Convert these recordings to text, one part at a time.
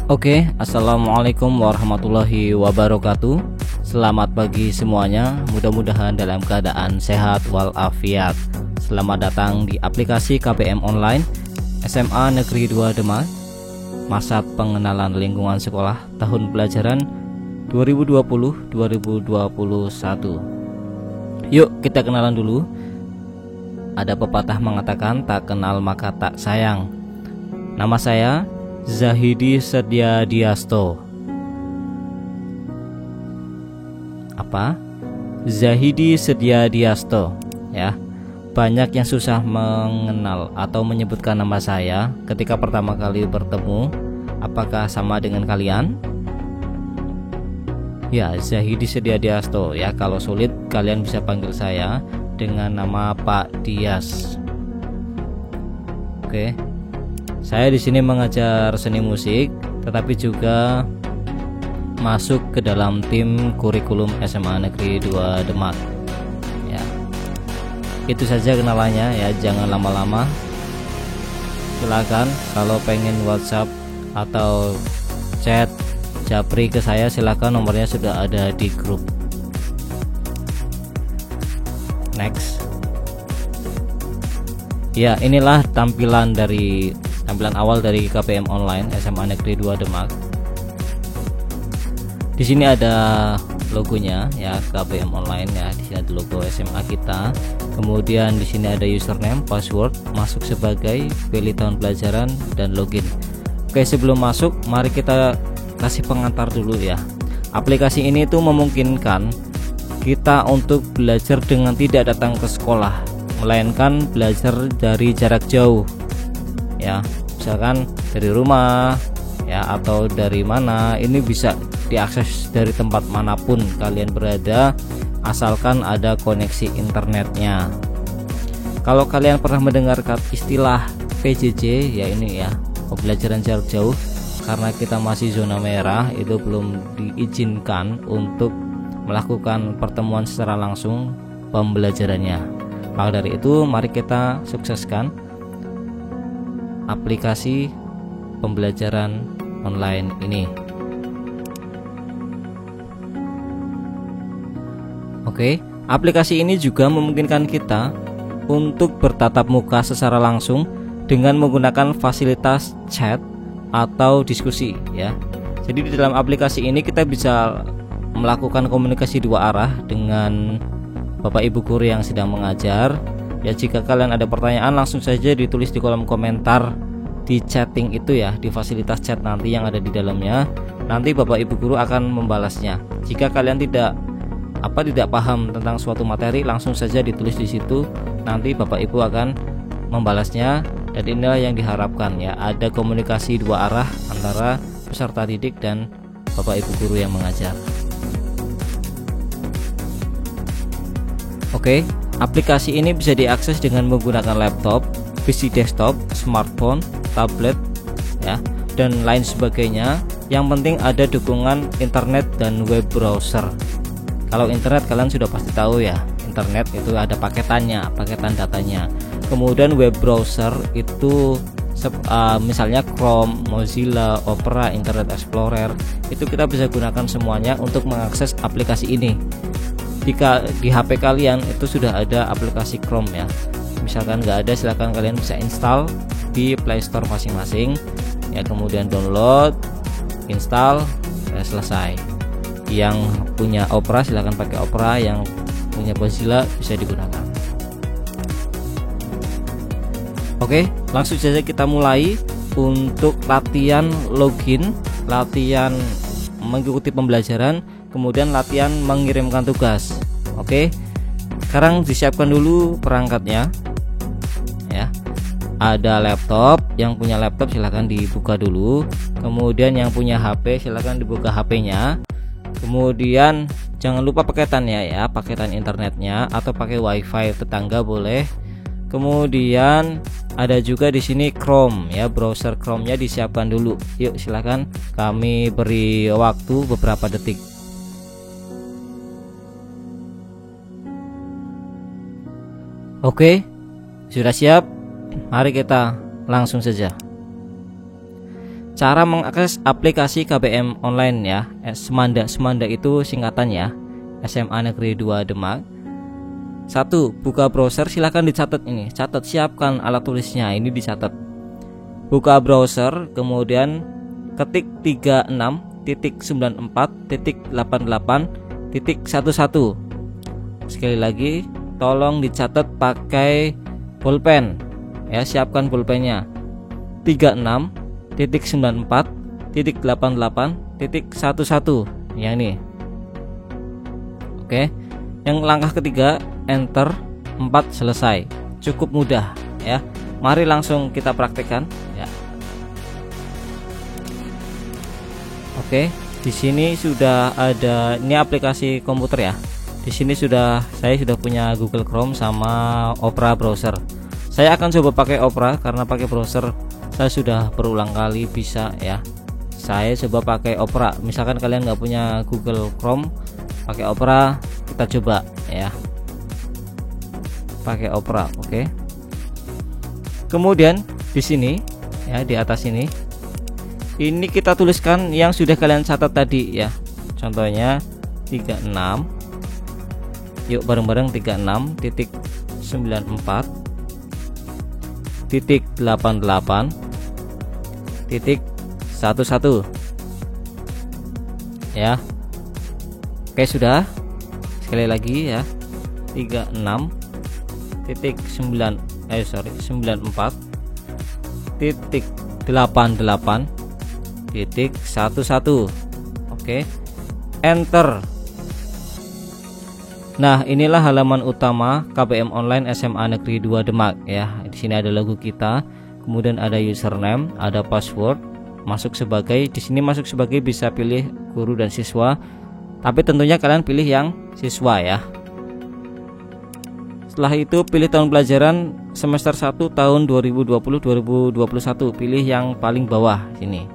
Oke, assalamualaikum warahmatullahi wabarakatuh. Selamat pagi semuanya. Mudah-mudahan dalam keadaan sehat walafiat. Selamat datang di aplikasi KPM Online SMA Negeri 2 Demak. Masa pengenalan lingkungan sekolah tahun pelajaran 2020-2021. Yuk kita kenalan dulu. Ada pepatah mengatakan tak kenal maka tak sayang. Nama saya Zahidi Setiadiasto. Apa? Zahidi Setiadiasto, ya. Banyak yang susah mengenal atau menyebutkan nama saya ketika pertama kali bertemu. Apakah sama dengan kalian? Ya, Zahidi Setiadiasto, ya. Kalau sulit kalian bisa panggil saya dengan nama Pak Dias. Oke. Saya di sini mengajar seni musik, tetapi juga masuk ke dalam tim kurikulum SMA Negeri 2 Demak. Ya, itu saja kenalannya ya, jangan lama-lama. Silakan kalau pengen WhatsApp atau chat japri ke saya, silakan, nomornya sudah ada di grup. Next. Ya, inilah tampilan awal dari KPM Online SMA Negeri 2 Demak. Di sini ada logonya ya, KPM Online ya. Di sini ada logo SMA kita. Kemudian di sini ada username, password, masuk sebagai, pilih tahun pelajaran dan login. Oke, sebelum masuk mari kita kasih pengantar dulu ya. Aplikasi ini tuh memungkinkan kita untuk belajar dengan tidak datang ke sekolah, melainkan belajar dari jarak jauh. Ya, misalkan dari rumah ya atau dari mana, ini bisa diakses dari tempat manapun kalian berada asalkan ada koneksi internetnya. Kalau kalian pernah mendengarkan istilah PJJ ya, ini ya, pembelajaran jarak jauh, karena kita masih zona merah, itu belum diizinkan untuk melakukan pertemuan secara langsung pembelajarannya. Maka dari itu mari kita sukseskan aplikasi pembelajaran online ini. Oke, aplikasi ini juga memungkinkan kita untuk bertatap muka secara langsung dengan menggunakan fasilitas chat atau diskusi ya. Jadi di dalam aplikasi ini kita bisa melakukan komunikasi dua arah dengan Bapak Ibu guru yang sedang mengajar. Ya, jika kalian ada pertanyaan langsung saja ditulis di kolom komentar di chatting itu ya, di fasilitas chat nanti yang ada di dalamnya. Nanti Bapak Ibu guru akan membalasnya. Jika kalian tidak paham tentang suatu materi, langsung saja ditulis di situ. Nanti Bapak Ibu akan membalasnya, dan inilah yang diharapkan ya, ada komunikasi dua arah antara peserta didik dan Bapak Ibu guru yang mengajar. Oke, aplikasi ini bisa diakses dengan menggunakan laptop, PC desktop, smartphone, tablet ya, dan lain sebagainya. Yang penting ada dukungan internet dan web browser. Kalau internet kalian sudah pasti tahu ya, internet itu ada paketannya, paketan datanya. Kemudian web browser itu misalnya Chrome, Mozilla, Opera, Internet Explorer, itu kita bisa gunakan semuanya untuk mengakses aplikasi ini. Jika di HP kalian itu sudah ada aplikasi Chrome ya, misalkan nggak ada, silahkan kalian bisa install di Play Store masing-masing ya, kemudian download, install, ya selesai. Yang punya Opera silahkan pakai Opera, yang punya Mozilla bisa digunakan. Oke, langsung saja kita mulai untuk latihan login, latihan mengikuti pembelajaran, kemudian latihan mengirimkan tugas. Oke, sekarang disiapkan dulu perangkatnya ya. Ada laptop, yang punya laptop silahkan dibuka dulu. Kemudian yang punya HP silahkan dibuka HP-nya. Kemudian jangan lupa paketannya ya, paketan internetnya, atau pakai wifi tetangga boleh. Kemudian ada juga di sini Chrome ya, browser Chrome-nya disiapkan dulu. Yuk silahkan, kami beri waktu beberapa detik. Oke, sudah siap? Mari kita langsung saja. Cara mengakses aplikasi KBM online ya. Semanda itu singkatannya, SMA Negeri 2 Demak. 1. Buka browser, silahkan dicatat ini. Catat, siapkan alat tulisnya, ini dicatat. Buka browser, kemudian ketik 36.94.88.11. Sekali lagi, tolong dicatat pakai pulpen ya, siapkan pulpennya. 36.94.88.11 ya ini. Oke. Yang langkah ketiga, enter 4 selesai. Cukup mudah ya. Mari langsung kita praktekkan ya. Oke, di sini sudah ada, ini aplikasi komputer ya. Di sini saya sudah punya Google Chrome sama Opera browser. Saya akan coba pakai Opera karena pakai browser saya sudah berulang kali bisa ya. Saya coba pakai Opera. Misalkan kalian nggak punya Google Chrome, pakai Opera, kita coba ya. Pakai Opera, oke. Kemudian di sini ya, di atas ini kita tuliskan yang sudah kalian catat tadi ya. Contohnya 36. Yuk bareng-bareng, 36.94.88.11 ya. Oke, sudah. Sekali lagi ya, 94.88.11. Oke, enter. Nah, inilah halaman utama KBM Online SMA Negeri 2 Demak ya. Di sini ada logo kita, kemudian ada username, ada password, di sini masuk sebagai bisa pilih guru dan siswa. Tapi tentunya kalian pilih yang siswa ya. Setelah itu pilih tahun pelajaran semester 1 tahun 2020-2021, pilih yang paling bawah sini.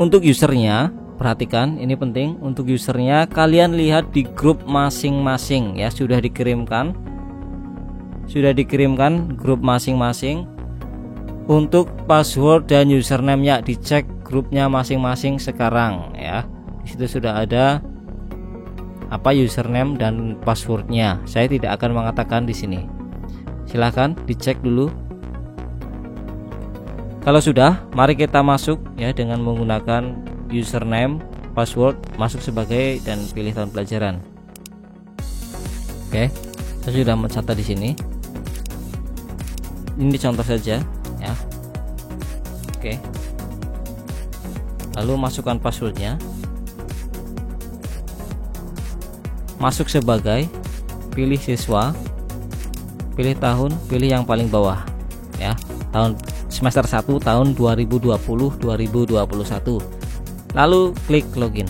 Untuk usernya, perhatikan ini penting, untuk usernya kalian lihat di grup masing-masing ya, sudah dikirimkan grup masing-masing. Untuk password dan username-nya dicek grupnya masing-masing sekarang ya. Di situ sudah ada apa username dan passwordnya. Saya tidak akan mengatakan di sini. Silahkan dicek dulu. Kalau sudah, mari kita masuk ya dengan menggunakan username, password, masuk sebagai dan pilih tahun pelajaran. Oke, saya sudah mencatat di sini. Ini contoh saja ya. Oke. Lalu masukkan passwordnya. Masuk sebagai, pilih siswa, pilih tahun, pilih yang paling bawah ya. Tahun semester 1 tahun 2020-2021. Lalu klik login.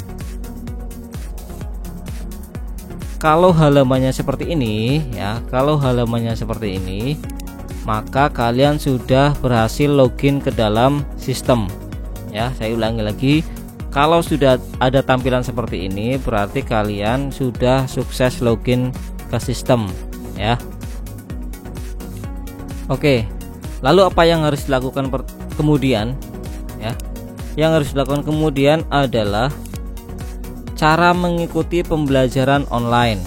Kalau halamannya seperti ini ya, maka kalian sudah berhasil login ke dalam sistem ya. Saya ulangi lagi, kalau sudah ada tampilan seperti ini berarti kalian sudah sukses login ke sistem ya. Oke, lalu apa yang harus dilakukan kemudian ya? Yang harus dilakukan kemudian adalah cara mengikuti pembelajaran online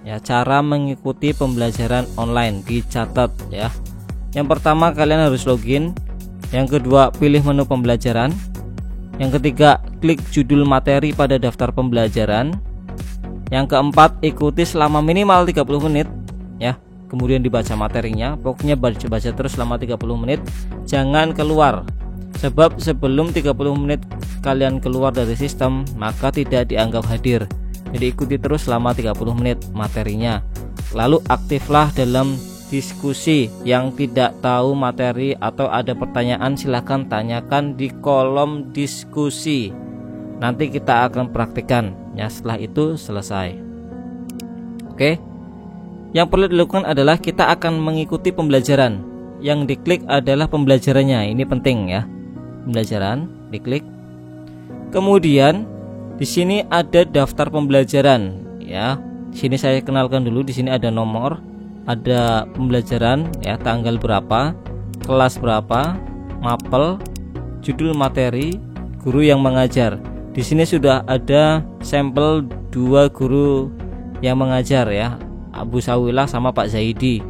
ya. Cara mengikuti pembelajaran online dicatat ya. Yang pertama, kalian harus login. Yang kedua, pilih menu pembelajaran. Yang ketiga, klik judul materi pada daftar pembelajaran. Yang keempat, ikuti selama minimal 30 menit ya. Kemudian dibaca materinya. Pokoknya baca terus selama 30 menit. Jangan keluar. Sebab sebelum 30 menit kalian keluar dari sistem, maka tidak dianggap hadir. Jadi ikuti terus selama 30 menit materinya. Lalu aktiflah dalam diskusi. Yang tidak tahu materi atau ada pertanyaan, silahkan tanyakan di kolom diskusi. Nanti kita akan praktikkan ya, setelah itu selesai. Oke. Yang perlu dilakukan adalah kita akan mengikuti pembelajaran. Yang diklik adalah pembelajarannya. Ini penting ya. Pembelajaran diklik. Kemudian di sini ada daftar pembelajaran ya. Di sini saya kenalkan dulu. Di sini ada nomor, ada pembelajaran ya, tanggal berapa, kelas berapa, mapel, judul materi, guru yang mengajar. Di sini sudah ada sampel 2 guru yang mengajar ya, Abu Sawilah sama Pak Zaidi.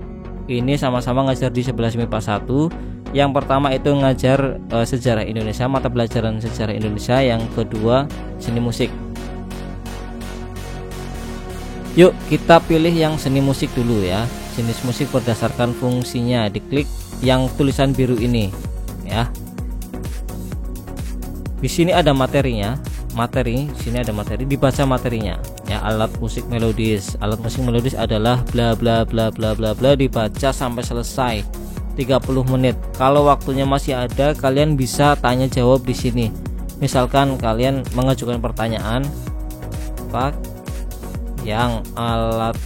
Ini sama-sama ngajar di 11 MIPA 1. Yang pertama itu ngajar sejarah Indonesia, mata pelajaran sejarah Indonesia. Yang kedua seni musik. Yuk kita pilih yang seni musik dulu ya. Jenis musik berdasarkan fungsinya, diklik yang tulisan biru ini ya. Di sini ada materinya, di sini ada materi, dibaca materinya ya. Alat musik melodis. Alat musik melodis adalah bla bla bla bla bla bla, dibaca sampai selesai 30 menit. Kalau waktunya masih ada, kalian bisa tanya jawab di sini. Misalkan kalian mengajukan pertanyaan, Pak, yang alat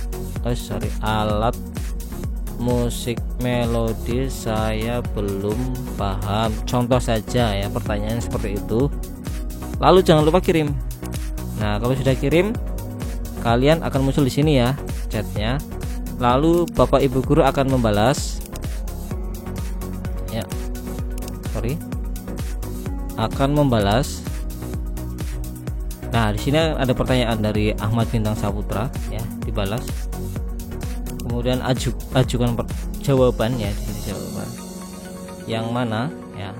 musik melodi saya belum paham, contoh saja ya, pertanyaan seperti itu. Lalu jangan lupa kirim. Nah, kalau sudah kirim, kalian akan muncul di sini ya chatnya. Lalu Bapak Ibu guru akan membalas ya, akan membalas. Nah, di sini ada pertanyaan dari Ahmad Bintang Saputra ya, dibalas. Kemudian ajukan jawaban ya, di sini jawaban yang mana ya.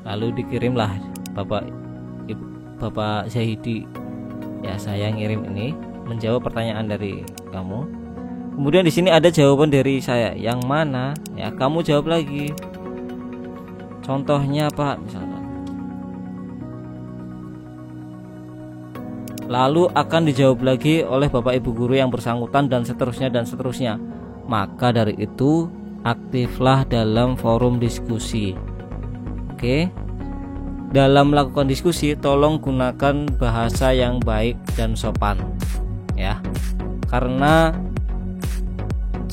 Lalu dikirimlah Bapak Zahidi ya, saya ngirim ini menjawab pertanyaan dari kamu. Kemudian di sini ada jawaban dari saya yang mana ya, kamu jawab lagi. Contohnya apa misalkan. Lalu akan dijawab lagi oleh Bapak Ibu guru yang bersangkutan dan seterusnya dan seterusnya. Maka dari itu aktiflah dalam forum diskusi. Oke. Dalam melakukan diskusi tolong gunakan bahasa yang baik dan sopan ya. Karena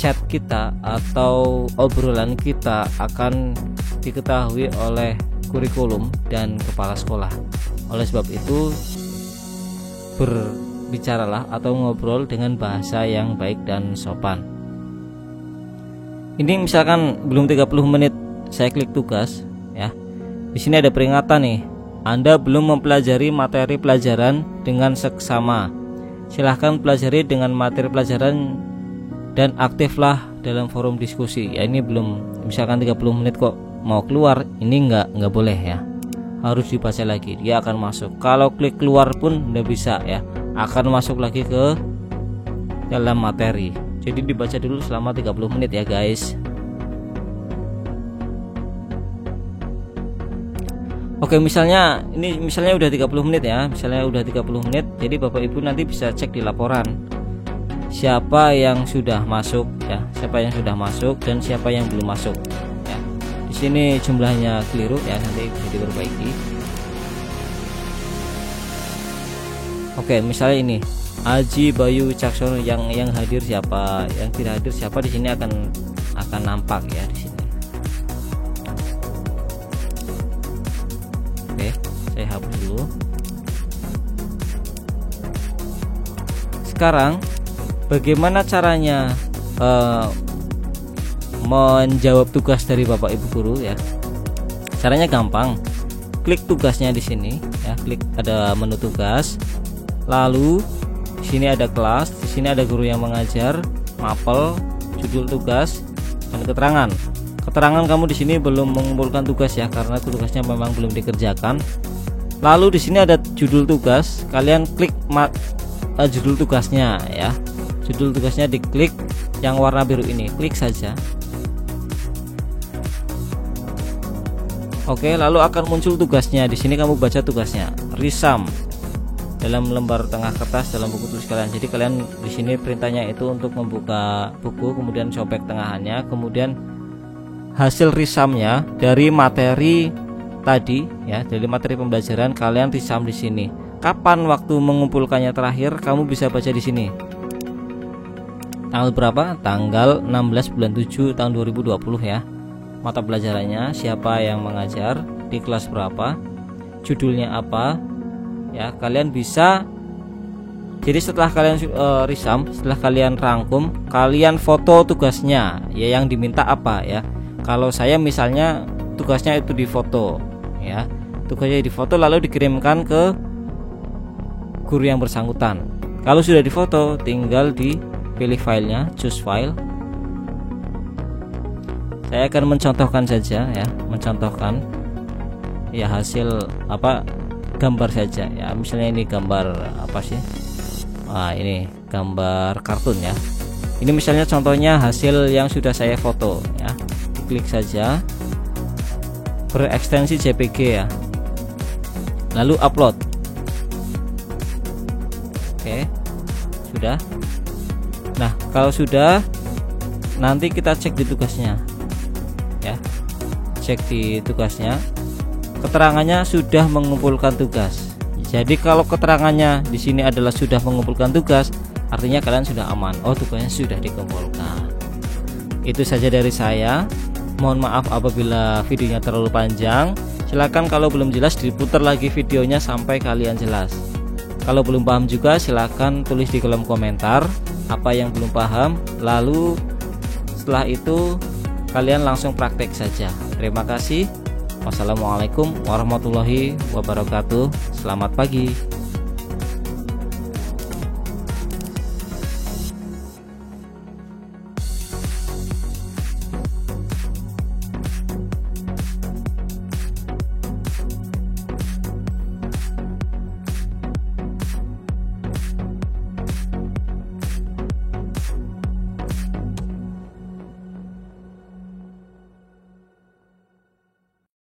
chat kita atau obrolan kita akan diketahui oleh kurikulum dan kepala sekolah. Oleh sebab itu berbicaralah atau ngobrol dengan bahasa yang baik dan sopan. Ini misalkan belum 30 menit, saya klik tugas ya. Di sini ada peringatan nih, Anda belum mempelajari materi pelajaran dengan seksama. Silahkan pelajari dengan materi pelajaran dan aktiflah dalam forum diskusi. Ya, ini belum, misalkan 30 menit kok mau keluar, ini nggak boleh ya. Harus dibaca lagi, dia akan masuk. Kalau klik keluar pun nggak bisa ya, akan masuk lagi ke dalam materi. Jadi dibaca dulu selama 30 menit ya guys. Oke, misalnya udah 30 menit ya, misalnya udah 30 menit. Jadi Bapak Ibu nanti bisa cek di laporan siapa yang sudah masuk ya, siapa yang sudah masuk dan siapa yang belum masuk ya. Di sini jumlahnya keliru ya, nanti bisa diperbaiki. Oke, misalnya ini Aji Bayu Caksono, yang hadir siapa, yang tidak hadir siapa, di sini akan nampak ya di sini. Oke, saya hapus dulu. Sekarang bagaimana caranya menjawab tugas dari Bapak Ibu guru ya? Caranya gampang. Klik tugasnya di sini ya, klik ada menu tugas. Lalu di sini ada kelas, di sini ada guru yang mengajar, mapel, judul tugas, dan keterangan. Keterangan kamu di sini belum mengumpulkan tugas ya, karena tugasnya memang belum dikerjakan. Lalu di sini ada judul tugas, kalian klik judul tugasnya ya. Judul tugasnya diklik yang warna biru ini, klik saja. Oke, lalu akan muncul tugasnya. Di sini kamu baca tugasnya, risam dalam lembar tengah kertas dalam buku tulis kalian. Jadi kalian di sini perintahnya itu untuk membuka buku, kemudian sobek tengahannya, kemudian hasil risamnya dari materi tadi ya, dari materi pembelajaran kalian risam di sini. Kapan waktu mengumpulkannya terakhir, kamu bisa baca di sini. Tanggal berapa? Tanggal 16 bulan 7 tahun 2020 ya. Mata pelajarannya, siapa yang mengajar, di kelas berapa, judulnya apa. Ya, kalian bisa. Jadi setelah kalian risam, setelah kalian rangkum, kalian foto tugasnya ya, yang diminta apa ya. Kalau saya misalnya tugasnya itu difoto ya. Tugasnya difoto lalu dikirimkan ke guru yang bersangkutan. Kalau sudah difoto, tinggal dipilih filenya, choose file. Saya akan mencontohkan saja ya, mencontohkan ya hasil gambar saja ya. Misalnya ini gambar apa sih? Ini gambar kartun ya. Ini misalnya contohnya hasil yang sudah saya foto ya. Klik saja, berekstensi JPG ya, lalu upload. Oke, sudah. Nah, kalau sudah, nanti kita cek di tugasnya ya, cek di tugasnya, keterangannya sudah mengumpulkan tugas. Jadi kalau keterangannya di sini adalah sudah mengumpulkan tugas, artinya kalian sudah aman. Oh, tugasnya sudah dikumpulkan. Itu saja dari saya. Mohon maaf apabila videonya terlalu panjang. Silakan kalau belum jelas diputar lagi videonya sampai kalian jelas. Kalau belum paham juga silakan tulis di kolom komentar apa yang belum paham. Lalu setelah itu kalian langsung praktek saja. Terima kasih. Wassalamualaikum warahmatullahi wabarakatuh. Selamat pagi.